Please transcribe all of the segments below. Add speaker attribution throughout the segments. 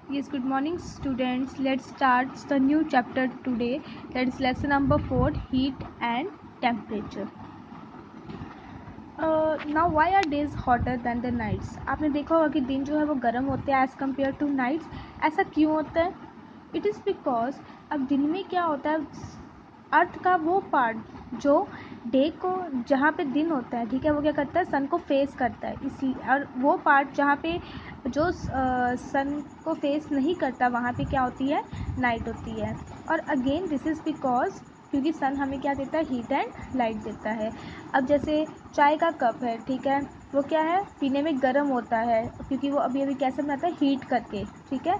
Speaker 1: Yes, good morning students. Let's start the new chapter today. That is lesson number 4, heat and temperature. Now why are days hotter than the nights? आपने देखा होगा कि दिन जो है वो गर्म होते हैं as compared to nights. ऐसा क्यों होता है? It is because अब दिन में क्या होता है, अर्थ का वो पार्ट जो डे को जहाँ पे दिन होता है, ठीक है, वो क्या करता है, सन को फेस करता है, इसी और वो पार्ट जहाँ पे जो सन को फेस नहीं करता वहाँ पे क्या होती है, नाइट होती है. और अगेन दिस इज़ बिकॉज क्योंकि सन हमें क्या देता है, हीट एंड लाइट देता है. अब जैसे चाय का कप है, ठीक है, वो क्या है, पीने में गर्म होता है क्योंकि वो अभी अभी कैसे बनाता है, हीट करके, ठीक है.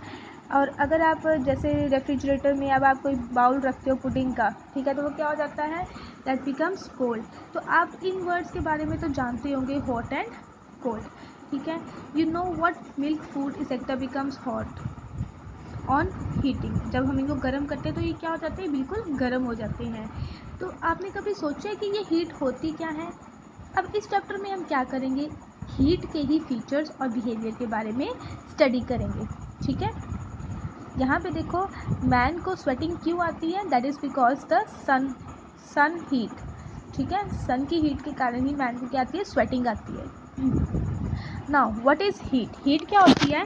Speaker 1: और अगर आप जैसे रेफ्रिजरेटर में अब आप कोई बाउल रखते हो पुडिंग का, ठीक है, तो वो क्या हो जाता है, दैट बिकम्स कोल्ड. तो आप इन वर्ड्स के बारे में तो जानते होंगे, हॉट एंड कोल्ड, ठीक है. You know what milk food इसेक्टा बिकम्स हॉट ऑन हीटिंग. जब हम इनको गर्म करते हैं तो ये क्या हो जाते हैं, बिल्कुल गर्म हो जाते हैं. तो आपने कभी सोचा है कि ये हीट होती क्या है? अब इस चैप्टर में हम क्या करेंगे, हीट के ही फीचर्स और बिहेवियर के बारे में स्टडी करेंगे, ठीक है. यहाँ पे देखो, मैन को स्वेटिंग क्यों आती है, that is because the sun heat, ठीक है, सन की हीट के कारण ही मैन को क्या आती है, स्वेटिंग आती है. Now what is heat? Heat क्या होती है?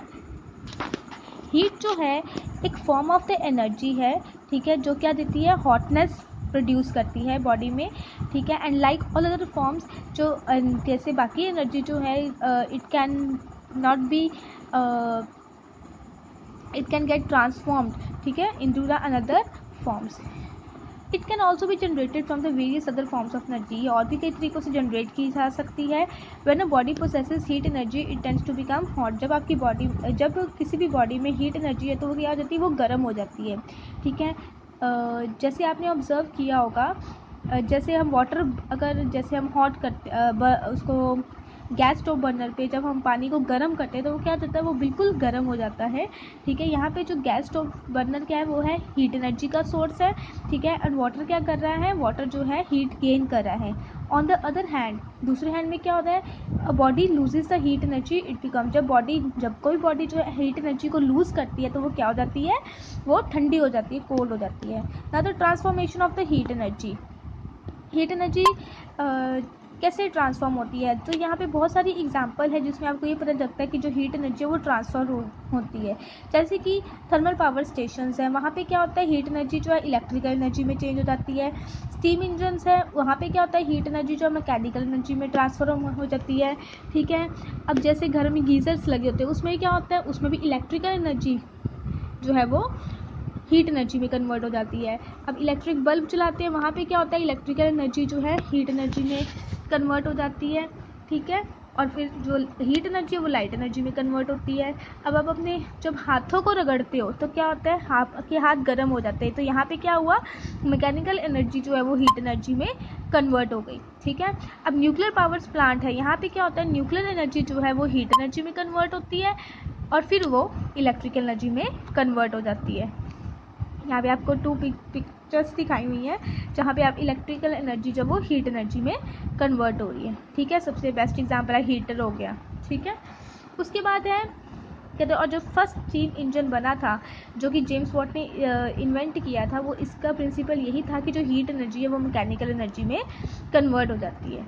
Speaker 1: हीट जो है एक फॉर्म ऑफ द एनर्जी है, ठीक है, जो क्या देती है, हॉटनेस प्रोड्यूस करती है बॉडी में, ठीक है. And like all other forms, जो जैसे बाकी एनर्जी जो है, it can not be, it can get transformed, ठीक है, into the another forms. It can also be generated from the various other forms of energy. और भी कई तरीक़ों से जनरेट की जा सकती है. When a body possesses heat energy, it tends to become hot. जब आपकी बॉडी, जब किसी भी बॉडी में हीट एनर्जी है तो वो क्या हो जाती है, वो गर्म हो जाती है, ठीक है. जैसे आपने ऑब्ज़र्व किया होगा, जैसे हम वाटर, अगर जैसे हम हॉट करते उसको गैस स्टोव बर्नर पे जब हम पानी को गर्म करते हैं तो वो क्या होता है, वो बिल्कुल गर्म हो जाता है, ठीक है. यहाँ पे जो गैस स्टोव बर्नर क्या है, वो है हीट एनर्जी का सोर्स है, ठीक है. और वाटर क्या कर रहा है, वाटर जो है हीट गेन कर रहा है. ऑन द अदर हैंड, दूसरे हैंड में क्या होता है, body loses the heat energy, it become, जब कोई बॉडी जो है हीट एनर्जी को लूज़ करती है तो वो क्या हो जाती है, वो ठंडी हो जाती है, कोल्ड हो जाती है. ना the transformation of the heat energy, heat energy कैसे ट्रांसफॉर्म होती है, तो यहाँ पे बहुत सारी एग्जांपल है जिसमें आपको ये पता लगता है कि जो हीट एनर्जी है वो ट्रांसफ़र होती है. जैसे कि थर्मल पावर स्टेशंस हैं, वहाँ पे क्या होता है, हीट एनर्जी जो है इलेक्ट्रिकल एनर्जी में चेंज हो जाती है. स्टीम इंजन्स है, वहाँ पे क्या होता है, हीट एनर्जी जो है मैकेनिकल एनर्जी में ट्रांसफ़र हो जाती है, ठीक है. अब जैसे घर में गीज़र्स लगे होते हैं, उसमें क्या होता है, उसमें भी इलेक्ट्रिकल एनर्जी जो है वो हीट एनर्जी में कन्वर्ट हो जाती है. अब इलेक्ट्रिक बल्ब चलाते हैं, वहाँ पे क्या होता है, इलेक्ट्रिकल एनर्जी जो है हीट एनर्जी में कन्वर्ट हो जाती है, ठीक है. और फिर जो हीट एनर्जी है वो लाइट एनर्जी में कन्वर्ट होती है. अब आप अपने जब हाथों को रगड़ते हो तो क्या होता है, आपके हाथ गर्म हो जाते हैं, तो यहाँ पे क्या हुआ, मैकेनिकल एनर्जी जो है वो हीट एनर्जी में कन्वर्ट हो गई, ठीक है. अब न्यूक्लियर पावर प्लांट है, यहाँ पे क्या होता है, न्यूक्लियर एनर्जी जो है वो हीट एनर्जी में कन्वर्ट होती है और फिर वो इलेक्ट्रिकल एनर्जी में कन्वर्ट हो जाती है. यहाँ पे आपको टू पिक्चर्स दिखाई हुई हैं जहाँ पे आप इलेक्ट्रिकल एनर्जी जो वो हीट एनर्जी में कन्वर्ट हो रही है, ठीक है. सबसे बेस्ट एग्जांपल है हीटर हो गया, ठीक है. उसके बाद है कहते, और जो फर्स्ट स्टीम इंजन बना था जो कि जेम्स वॉट ने इन्वेंट किया था, वो इसका प्रिंसिपल यही था कि जो हीट एनर्जी है वो मैकेनिकल एनर्जी में कन्वर्ट हो जाती है.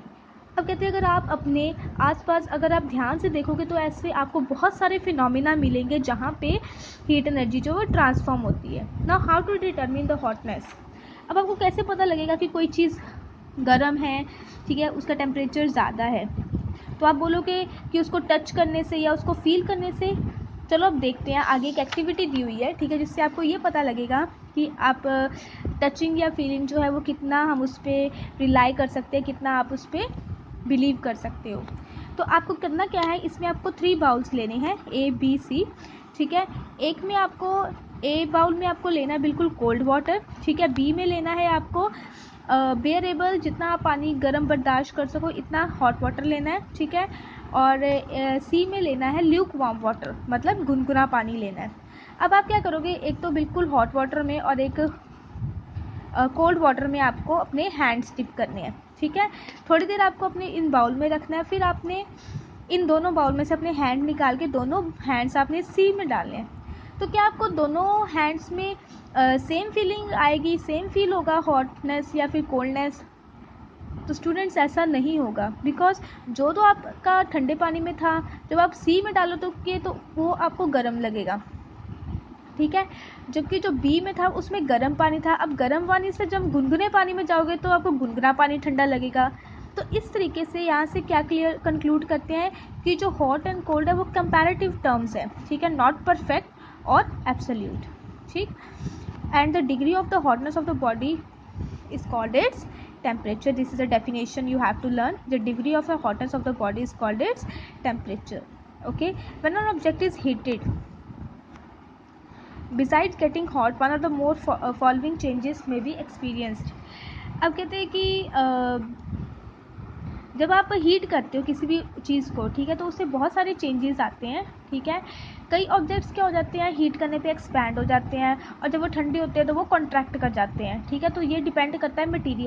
Speaker 1: अब कहते हैं, अगर आप अपने आसपास अगर आप ध्यान से देखोगे तो ऐसे आपको बहुत सारे फिनोमिना मिलेंगे जहाँ पे हीट एनर्जी जो वो ट्रांसफॉर्म होती है. Now how to determine the hotness. अब आपको कैसे पता लगेगा कि कोई चीज़ गर्म है, ठीक है, उसका टेम्परेचर ज़्यादा है, तो आप बोलोगे कि उसको टच करने से या उसको फील करने से. चलो अब देखते हैं, आगे एक एक्टिविटी दी हुई है, ठीक है, जिससे आपको ये पता लगेगा कि आप टचिंग या फीलिंग जो है वो कितना हम उस पर रिलाई कर सकते हैं, कितना आप उस पर बिलीव कर सकते हो. तो आपको करना क्या है, इसमें आपको 3 बाउल्स लेने हैं, A B C, ठीक है. एक में आपको A बाउल में आपको लेना है बिल्कुल कोल्ड वाटर, ठीक है. B में लेना है आपको बेयरेबल, जितना आप पानी गर्म बर्दाश्त कर सको इतना हॉट वाटर लेना है, ठीक है. और C में लेना है ल्यूक वार्म वाटर, मतलब गुनगुना पानी लेना है. अब आप क्या करोगे, एक तो बिल्कुल हॉट वाटर में और एक कोल्ड वाटर में आपको अपने हैंड्स डिप करने हैं, ठीक है. थोड़ी देर आपको अपने इन बाउल में रखना है, फिर आपने इन दोनों बाउल में से अपने हैंड निकाल के दोनों हैंड्स आपने सी में डालने हैं. तो क्या आपको दोनों हैंड्स में सेम फीलिंग आएगी, सेम फील होगा हॉटनेस या फिर कोल्डनेस? तो स्टूडेंट्स ऐसा नहीं होगा, बिकॉज जो तो आपका ठंडे पानी में था, जब आप सी में डालो तो वो आपको गर्म लगेगा, ठीक है, जबकि जो बी में था उसमें गर्म पानी था। अब गर्म पानी से जब गुनगुने पानी में जाओगे तो आपको गुनगुना पानी ठंडा लगेगा। तो इस तरीके से यहाँ से क्या क्लियर कंक्लूड करते हैं कि जो हॉट एंड कोल्ड है वो कंपैरेटिव टर्म्स है, ठीक है, नॉट परफेक्ट और एब्सोल्यूट, ठीक। And the degree of the hotness of the body is called its temperature. This is a definition you have to learn. The degree of the hotness of the body is called its temperature. Okay, when an object is heated, besides getting hot, one of the more following changes may be experienced. अब कहते हैं कि जब आप heat करते हो किसी भी चीज़ को, ठीक है, तो उससे बहुत सारे चेंजेस आते हैं, ठीक है। कई ऑब्जेक्ट्स क्या हो जाते हैं, हीट करने पे एक्सपैंड हो जाते हैं, और जब वो ठंडे होते हैं तो वो कॉन्ट्रैक्ट कर जाते हैं, ठीक है। तो ये डिपेंड करता है मटेरियल